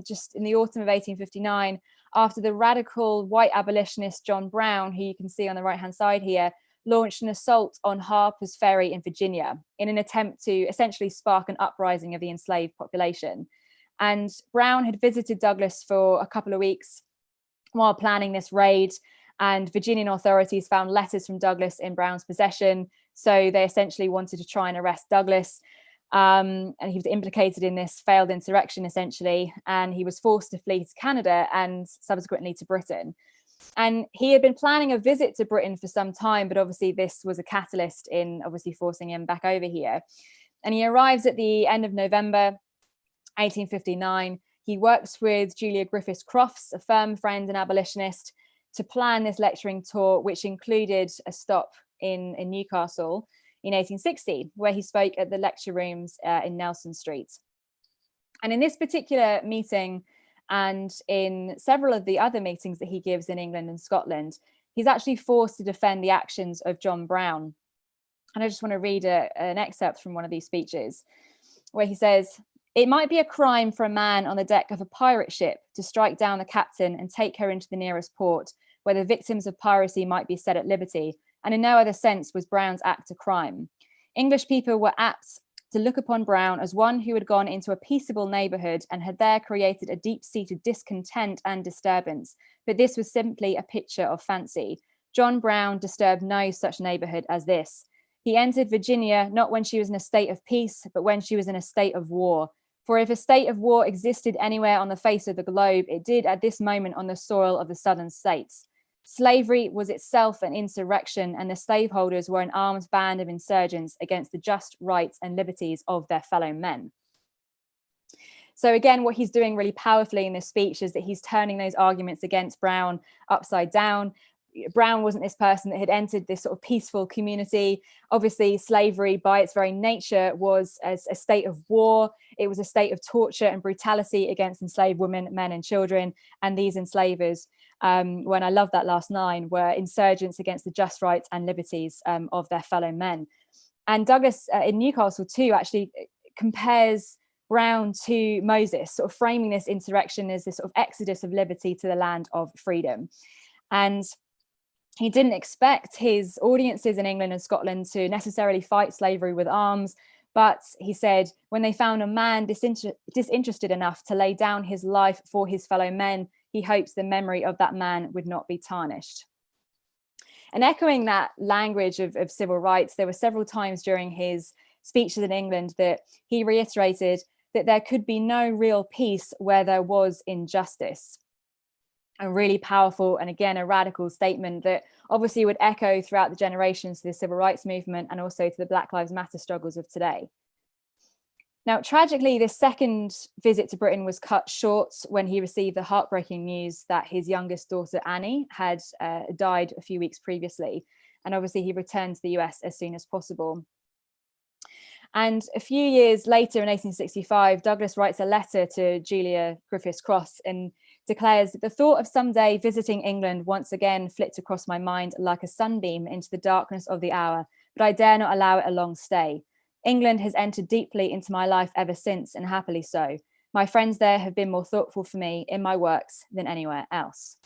just in the autumn of 1859 after the radical white abolitionist John Brown, who you can see on the right-hand side here, launched an assault on Harper's Ferry in Virginia in an attempt to essentially spark an uprising of the enslaved population. And Brown had visited Douglas for a couple of weeks while planning this raid, and Virginian authorities found letters from Douglas in Brown's possession. So they essentially wanted to try and arrest Douglas. And he was implicated in this failed insurrection, essentially, and he was forced to flee to Canada and subsequently to Britain. And he had been planning a visit to Britain for some time, but obviously this was a catalyst in obviously forcing him back over here. And he arrives at the end of November 1859. He works with Julia Griffiths Crofts, a firm friend and abolitionist, to plan this lecturing tour, which included a stop in Newcastle in 1860, where he spoke at the lecture rooms in Nelson Street. And in this particular meeting, and in several of the other meetings that he gives in England and Scotland, he's actually forced to defend the actions of John Brown. And I just want to read an excerpt from one of these speeches, where he says, "It might be a crime for a man on the deck of a pirate ship to strike down the captain and take her into the nearest port, where the victims of piracy might be set at liberty, and in no other sense was Brown's act a crime. English people were apt to look upon Brown as one who had gone into a peaceable neighbourhood and had there created a deep-seated discontent and disturbance, but this was simply a picture of fancy. John Brown disturbed no such neighbourhood as this. He entered Virginia not when she was in a state of peace, but when she was in a state of war. For if a state of war existed anywhere on the face of the globe, it did at this moment on the soil of the southern states. Slavery was itself an insurrection, and the slaveholders were an armed band of insurgents against the just rights and liberties of their fellow men." So again, what he's doing really powerfully in this speech is that he's turning those arguments against Brown upside down. Brown wasn't this person that had entered this sort of peaceful community. Obviously, slavery by its very nature was as a state of war. It was a state of torture and brutality against enslaved women, men, and children. And these enslavers, when I love that last line, were insurgents against the just rights and liberties of their fellow men. And Douglas in Newcastle too actually compares Brown to Moses, sort of framing this insurrection as this sort of exodus of liberty to the land of freedom. And he didn't expect his audiences in England and Scotland to necessarily fight slavery with arms, but he said when they found a man disinterested enough to lay down his life for his fellow men, he hopes the memory of that man would not be tarnished. And echoing that language of civil rights, there were several times during his speeches in England that he reiterated that there could be no real peace where there was injustice. A really powerful and again a radical statement that obviously would echo throughout the generations to the civil rights movement and also to the Black Lives Matter struggles of today. Now, tragically, this second visit to Britain was cut short when he received the heartbreaking news that his youngest daughter, Annie, had died a few weeks previously. and obviously he returned to the US as soon as possible. And a few years later, in 1865, Douglas writes a letter to Julia Griffiths Cross and declares, "The thought of someday visiting England once again flits across my mind like a sunbeam into the darkness of the hour, but I dare not allow it a long stay. England has entered deeply into my life ever since, and happily so. My friends there have been more thoughtful for me in my works than anywhere else."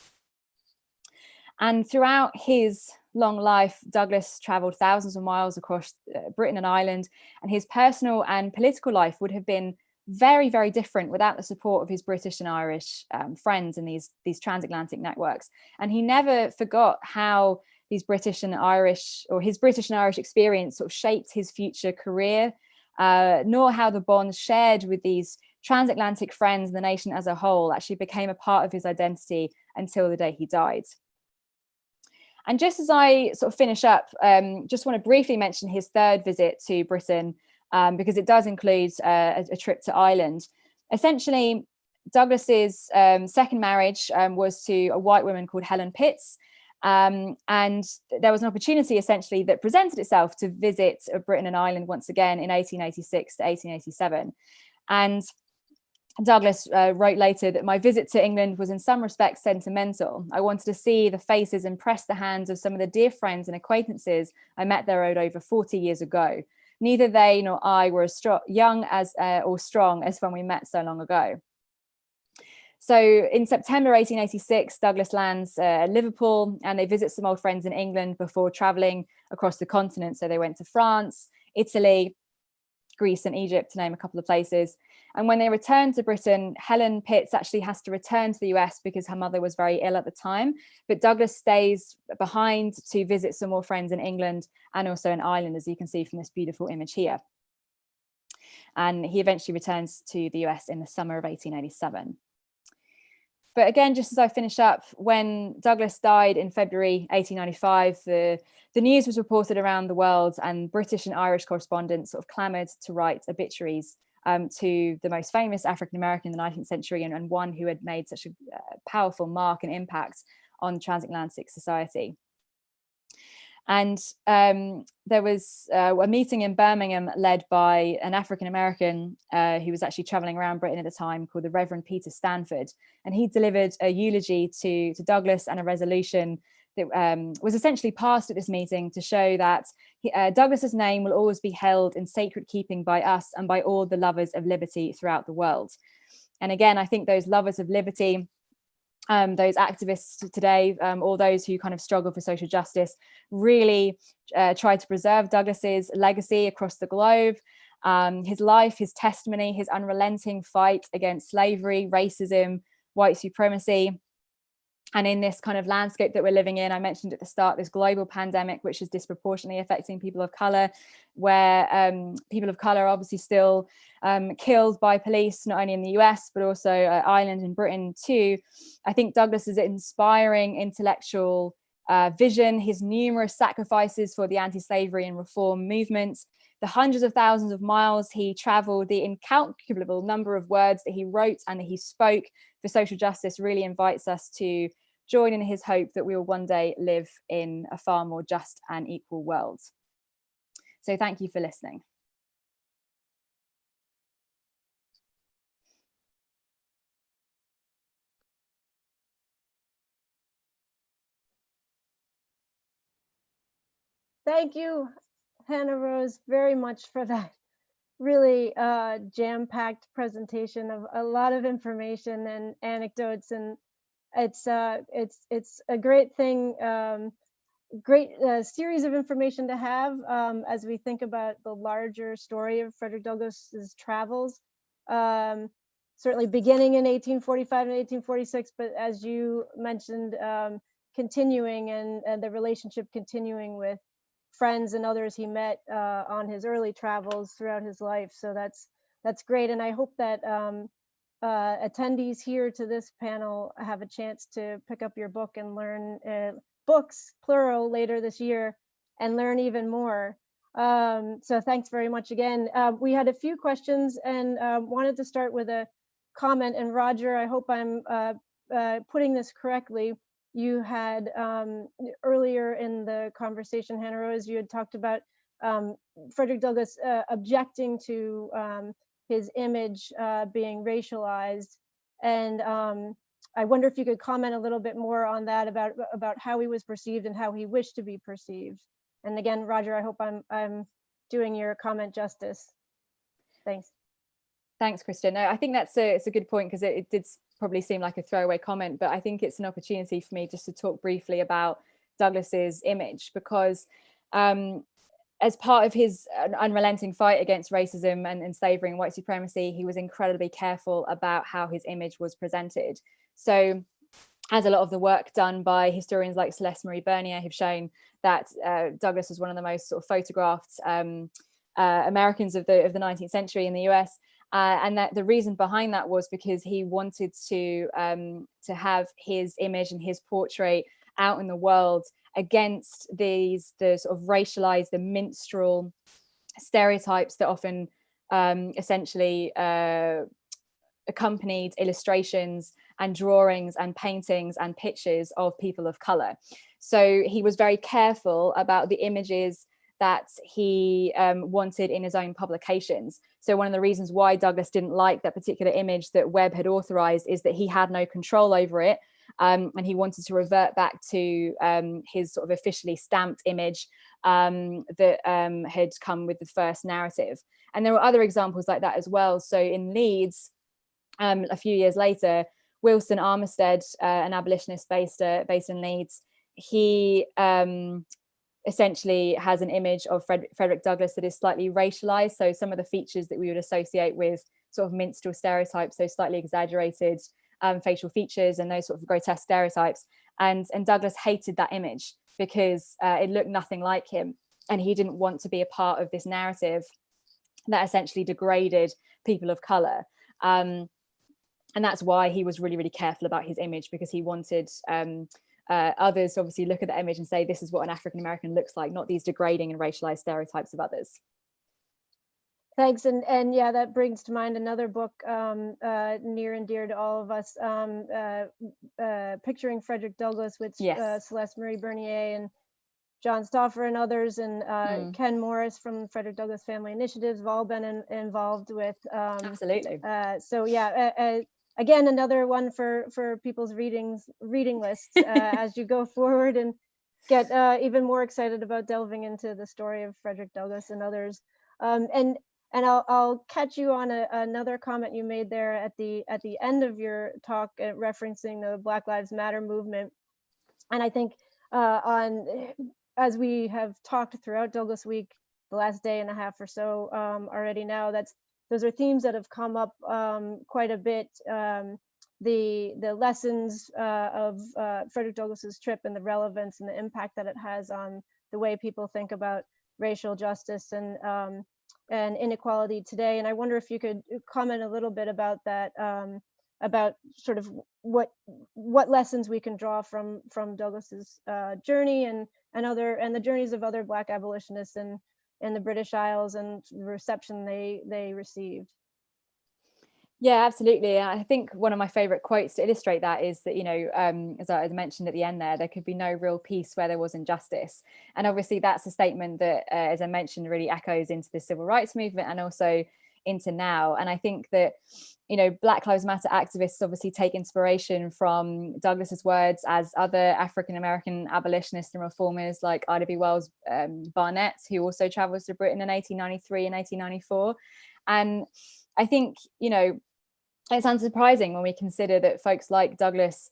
And throughout his long life, Douglas travelled thousands of miles across Britain and Ireland, and his personal and political life would have been very, very different without the support of his British and Irish friends in these transatlantic networks. And he never forgot how these British and Irish, or his British and Irish experience, sort of shaped his future career, nor how the bonds shared with these transatlantic friends and the nation as a whole actually became a part of his identity until the day he died. And just as I sort of finish up, just want to briefly mention his third visit to Britain, because it does include a trip to Ireland. Essentially, Douglas's second marriage was to a white woman called Helen Pitts. And there was an opportunity essentially that presented itself to visit Britain and Ireland once again in 1886 to 1887. And Douglas wrote later that my visit to England was in some respects sentimental. I wanted to see the faces and press the hands of some of the dear friends and acquaintances I met there over 40 years ago. Neither they nor I were as young as or strong as when we met so long ago. So in September 1886, Douglas lands at Liverpool, and they visit some old friends in England before traveling across the continent. So they went to France, Italy, Greece and Egypt, to name a couple of places. And when they return to Britain, Helen Pitts actually has to return to the US because her mother was very ill at the time. But Douglas stays behind to visit some more friends in England and also in Ireland, as you can see from this beautiful image here. And he eventually returns to the US in the summer of 1887. But again, just as I finish up, when Douglas died in February 1895, the news was reported around the world, and British and Irish correspondents sort of clamoured to write obituaries to the most famous African-American in the 19th century, and one who had made such a powerful mark and impact on transatlantic society. And there was a meeting in Birmingham led by an African-American who was actually traveling around Britain at the time, called the Reverend Peter Stanford. And he delivered a eulogy to Douglas and a resolution that was essentially passed at this meeting to show that Douglas's name will always be held in sacred keeping by us and by all the lovers of liberty throughout the world. And again, I think those lovers of liberty, those activists today, all those who kind of struggle for social justice, really try to preserve Douglas's legacy across the globe. His life, his testimony, his unrelenting fight against slavery, racism, white supremacy. And in this kind of landscape that we're living in, I mentioned at the start, this global pandemic, which is disproportionately affecting people of color, where people of color are obviously still killed by police, not only in the US, but also Ireland and Britain too. I think Douglas's inspiring intellectual vision, his numerous sacrifices for the anti-slavery and reform movements, the hundreds of thousands of miles he traveled, the incalculable number of words that he wrote and that he spoke for social justice really invites us to join in his hope that we will one day live in a far more just and equal world. So thank you for listening. Thank you, Hannah Rose, very much for that really jam-packed presentation of a lot of information and anecdotes, and it's a great thing, great series of information to have as we think about the larger story of Frederick Douglass's travels, certainly beginning in 1845 and 1846, but as you mentioned, continuing and the relationship continuing with friends and others he met on his early travels throughout his life. So that's great, and I hope that attendees here to this panel have a chance to pick up your book and learn books, plural, later this year and learn even more. So thanks very much again. We had a few questions and wanted to start with a comment, and Roger, I hope I'm putting this correctly. you had earlier in the conversation, Hannah Rose, you had talked about Frederick Douglass objecting to his image being racialized. And I wonder if you could comment a little bit more on that, about how he was perceived and how he wished to be perceived. And again, Roger, I hope I'm doing your comment justice. Thanks. Thanks, Christian. No, I think it's a good point, because it did probably seem like a throwaway comment, but I think it's an opportunity for me just to talk briefly about Douglass's image, because as part of his unrelenting fight against racism and slavery and white supremacy, he was incredibly careful about how his image was presented. So, as a lot of the work done by historians like Celeste Marie Bernier have shown, that Douglass was one of the most sort of photographed Americans of the 19th century in the US. And that the reason behind that was because he wanted to have his image and his portrait out in the world against the sort of racialized, the minstrel stereotypes that often essentially accompanied illustrations and drawings and paintings and pictures of people of color. So he was very careful about the images that he wanted in his own publications. So one of the reasons why Douglass didn't like that particular image that Webb had authorized is that he had no control over it. And he wanted to revert back to his sort of officially stamped image that had come with the first narrative. And there were other examples like that as well. So in Leeds, a few years later, Wilson Armistead, an abolitionist based in Leeds, he essentially has an image of Frederick Douglass that is slightly racialized. So some of the features that we would associate with sort of minstrel stereotypes, so slightly exaggerated facial features and those sort of grotesque stereotypes. And Douglass hated that image because it looked nothing like him. And he didn't want to be a part of this narrative that essentially degraded people of color. And that's why he was really, really careful about his image, because he wanted others obviously look at the image and say, this is what an African-American looks like, not these degrading and racialized stereotypes of others. Thanks. And yeah, that brings to mind another book near and dear to all of us, Picturing Frederick Douglass, with Yes. Celeste Marie Bernier and John Stauffer and others, and Ken Morris from Frederick Douglass Family Initiatives have all been involved with. Absolutely. So yeah, again, another one for people's reading lists as you go forward and get even more excited about delving into the story of Frederick Douglass and others. And I'll catch you on another comment you made there at the end of your talk, referencing the Black Lives Matter movement. And I think as we have talked throughout Douglass Week, the last day and a half or so already now, those are themes that have come up quite a bit. The lessons of Frederick Douglass's trip and the relevance and the impact that it has on the way people think about racial justice and inequality today. And I wonder if you could comment a little bit about that, about sort of what lessons we can draw from Douglass's journey and the journeys of other Black abolitionists in the British Isles and the reception they received. Yeah, absolutely. I think one of my favorite quotes to illustrate that is that, as I mentioned at the end there could be no real peace where there was injustice. And obviously that's a statement that, as I mentioned, really echoes into the civil rights movement and also into now. And I think that, Black Lives Matter activists obviously take inspiration from Douglass's words, as other African-American abolitionists and reformers like Ida B. Wells Barnett, who also travels to Britain in 1893 and 1894. And I think, it's unsurprising when we consider that folks like Douglass,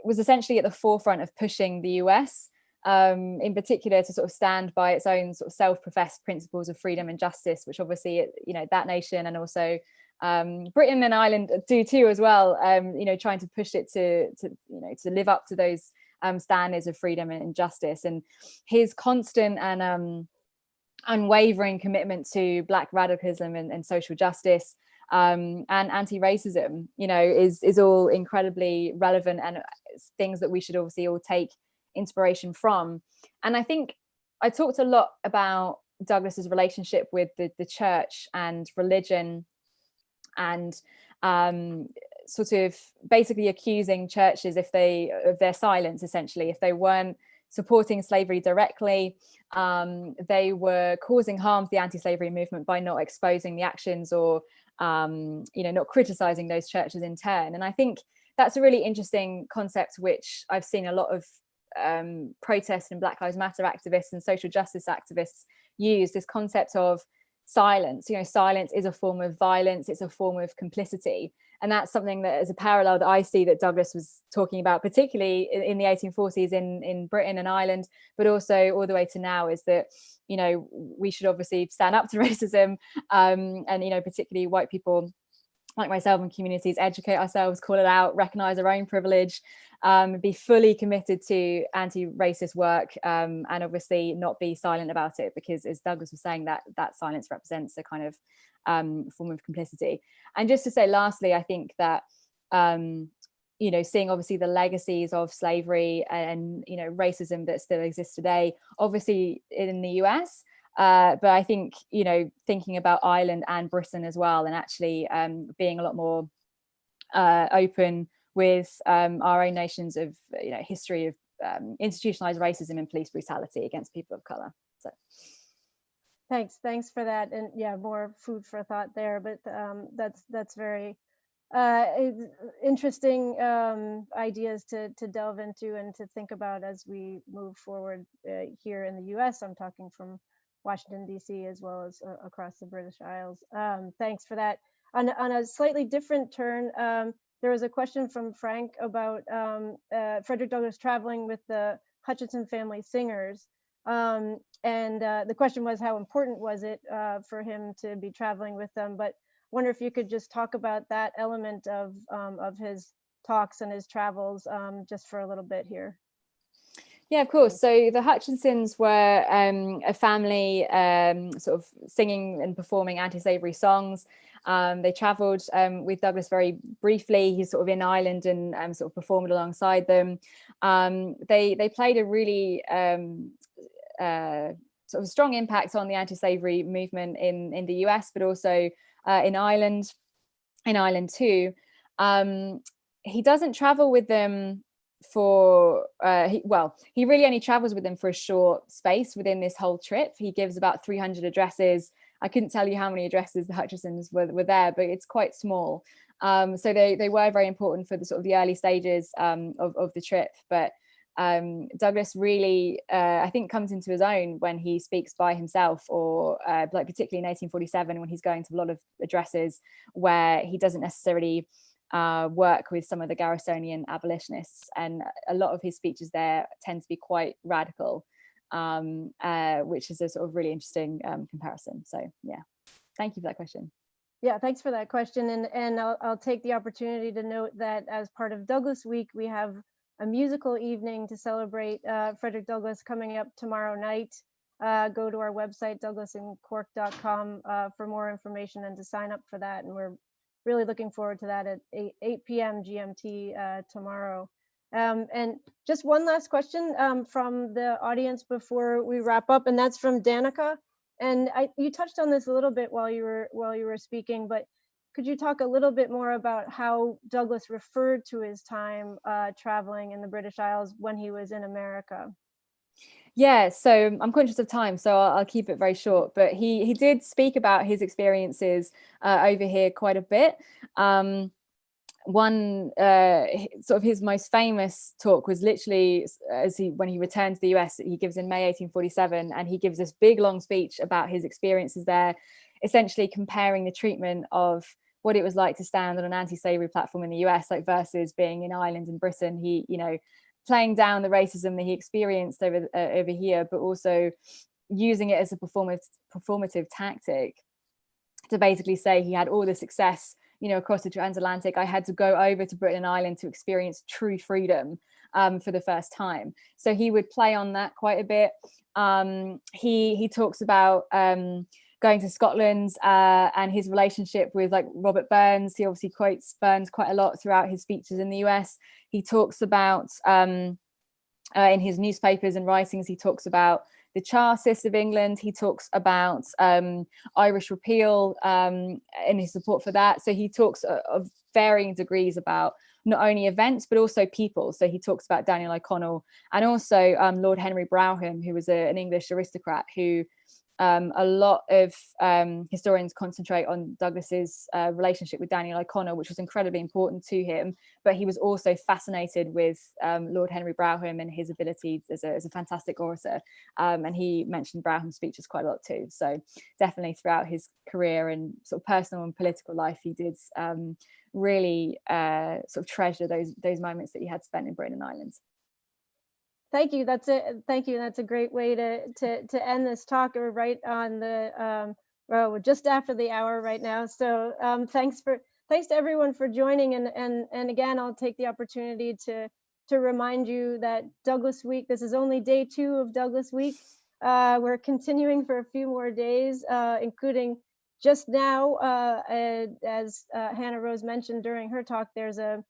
was essentially at the forefront of pushing the US, in particular, to sort of stand by its own sort of self-professed principles of freedom and justice, which obviously, that nation and also Britain and Ireland do too as well. Trying to push it to live up to those standards of freedom and justice. And his constant and unwavering commitment to Black radicalism and social justice and anti-racism, is all incredibly relevant and things that we should obviously all take inspiration from. And I think I talked a lot about Douglass's relationship with the church and religion and sort of basically accusing churches of their silence, essentially. If they weren't supporting slavery directly, they were causing harm to the anti-slavery movement by not exposing the actions or not criticizing those churches in turn. And I think that's a really interesting concept, which I've seen a lot of protest and Black Lives Matter activists and social justice activists use, this concept of silence. Silence is a form of violence, it's a form of complicity. And that's something that is a parallel that I see that Douglas was talking about, particularly in the 1840s in Britain and Ireland, but also all the way to now, is that, we should obviously stand up to racism, and, particularly white people like myself and communities, educate ourselves, call it out, recognize our own privilege, be fully committed to anti-racist work, and obviously not be silent about it, because as Douglas was saying, that silence represents a kind of form of complicity. And just to say lastly, I think that seeing obviously the legacies of slavery and racism that still exists today, obviously in the US, but I think thinking about Ireland and Britain as well, and actually being a lot more open with our own nations of history of institutionalized racism and police brutality against people of color. So thanks for that. And yeah, more food for thought there, but that's very interesting ideas to delve into and to think about as we move forward here in the US. I'm talking from Washington, D.C., as well as across the British Isles. Thanks for that. On a slightly different turn, there was a question from Frank about Frederick Douglass traveling with the Hutchinson family singers. And the question was, how important was it for him to be traveling with them? But I wonder if you could just talk about that element of his talks and his travels just for a little bit here. Yeah, of course. So the Hutchinsons were a family sort of singing and performing anti-slavery songs. They travelled with Douglas very briefly. He's sort of in Ireland and sort of performed alongside them. They played a really sort of strong impact on the anti-slavery movement in the US, but also in Ireland too. He doesn't travel with them for he really only travels with them for a short space within this whole trip. He gives about 300 addresses. I couldn't tell you how many addresses the Hutchinsons were there, but it's quite small. So they were very important for the sort of the early stages of the trip. But Douglas really, I think, comes into his own when he speaks by himself, or like particularly in 1847 when he's going to a lot of addresses where he doesn't necessarily work with some of the Garrisonian abolitionists, and a lot of his speeches there tend to be quite radical, which is a sort of really interesting comparison. So yeah, thank you for that question. Yeah, thanks for that question. And I'll take the opportunity to note that as part of Douglas Week, we have a musical evening to celebrate Frederick Douglass coming up tomorrow night. Go to our website, douglasandcork.com, for more information and to sign up for that. And we're really looking forward to that at 8 p.m. GMT tomorrow. And just one last question from the audience before we wrap up, and that's from Danica. And you touched on this a little bit while you were speaking, but could you talk a little bit more about how Douglas referred to his time traveling in the British Isles when he was in America? Yeah, so I'm conscious of time, so I'll keep it very short. But he did speak about his experiences over here quite a bit. One sort of his most famous talk was literally when he returned to the US. He gives in May 1847, and he gives this big long speech about his experiences there, essentially comparing the treatment of what it was like to stand on an anti-slavery platform in the US, like versus being in Ireland and Britain. He, playing down the racism that he experienced over here, but also using it as a performative tactic to basically say he had all the success, across the transatlantic. I had to go over to Britain and Ireland to experience true freedom for the first time. So he would play on that quite a bit. He talks about going to Scotland and his relationship with like Robert Burns. He obviously quotes Burns quite a lot throughout his speeches in the US. He talks about in his newspapers and writings, he talks about the Chartists of England. He talks about Irish repeal and his support for that. So he talks varying degrees about not only events but also people. So he talks about Daniel O'Connell, and also Lord Henry Brougham, who was an English aristocrat who a lot of historians concentrate on Douglas's relationship with Daniel O'Connell, which was incredibly important to him, but he was also fascinated with Lord Henry Brougham and his abilities as a fantastic orator, and he mentioned Brougham's speeches quite a lot too. So definitely throughout his career and sort of personal and political life, he did really sort of treasure those moments that he had spent in Britain and Ireland. Thank you. That's it. Thank you. That's a great way to end this talk. We're right on the we're just after the hour right now. So thanks to everyone for joining. And again, I'll take the opportunity to remind you that Douglas Week. This is only day 2 of Douglas Week. We're continuing for a few more days, including just now, as Hannah Rose mentioned during her talk. There's a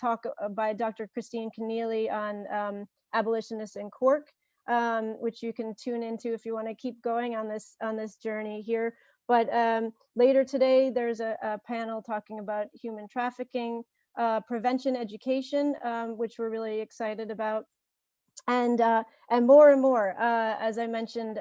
talk by Dr. Christine Keneally on abolitionists in Cork, which you can tune into if you want to keep going on this journey here. But later today, there's a panel talking about human trafficking, prevention education, which we're really excited about, and more and more, as I mentioned,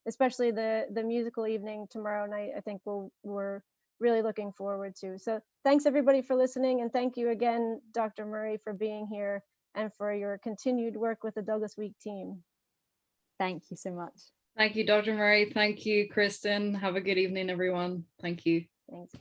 especially the musical evening tomorrow night. I think we're really looking forward to. So thanks everybody for listening, and thank you again, Dr. Murray, for being here and for your continued work with the Douglas Week team. Thank you so much. Thank you, Dr. Murray. Thank you, Kristen. Have a good evening, everyone. Thank you. Thanks.